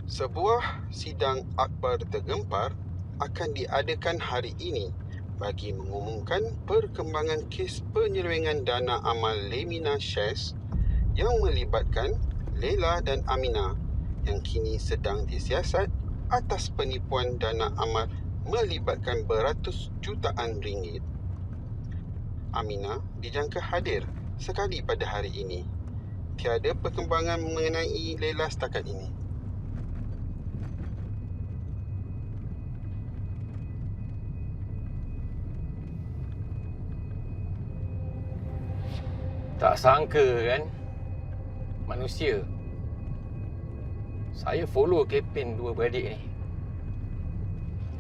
Sebuah sidang akbar tergempar akan diadakan hari ini bagi mengumumkan perkembangan kes penyelewengan dana amal Lemina Shares yang melibatkan Leila dan Amina yang kini sedang disiasat atas penipuan dana amal melibatkan beratus jutaan ringgit. Amina dijangka hadir sekali pada hari ini. Tiada perkembangan mengenai Leila setakat ini. Tak sangka kan, manusia. Saya follow kempen dua beradik ni.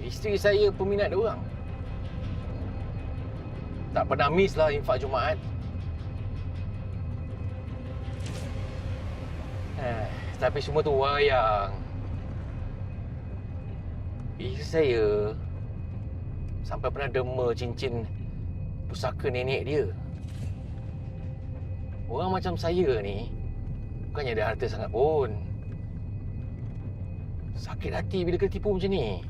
Isteri saya peminat dia orang. Tak pernah miss lah infak Jumaat. Tapi semua tu wayang. Isteri saya sampai pernah dema cincin pusaka nenek dia. Orang macam saya ni bukannya ada harta sangat pun. Sakit hati bila kena tipu macam ni.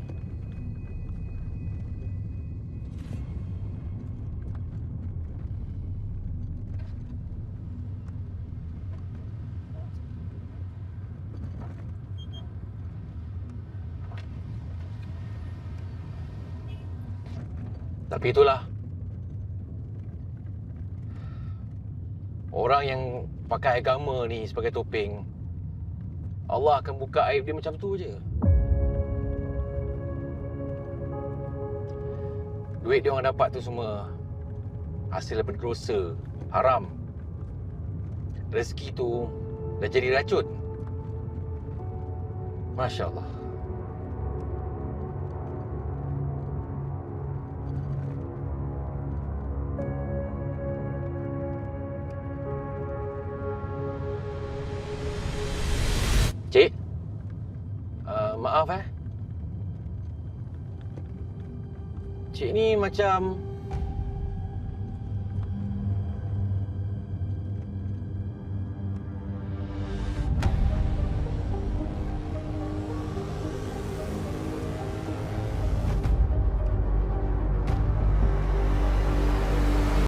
Tapi itulah, orang yang pakai agama ni sebagai topeng, Allah akan buka aib dia macam tu je. Duit dia orang dapat tu semua hasil daripada dosa, haram. Rezeki tu dah jadi racun. Masya Allah. Cik, maaf Cik ni macam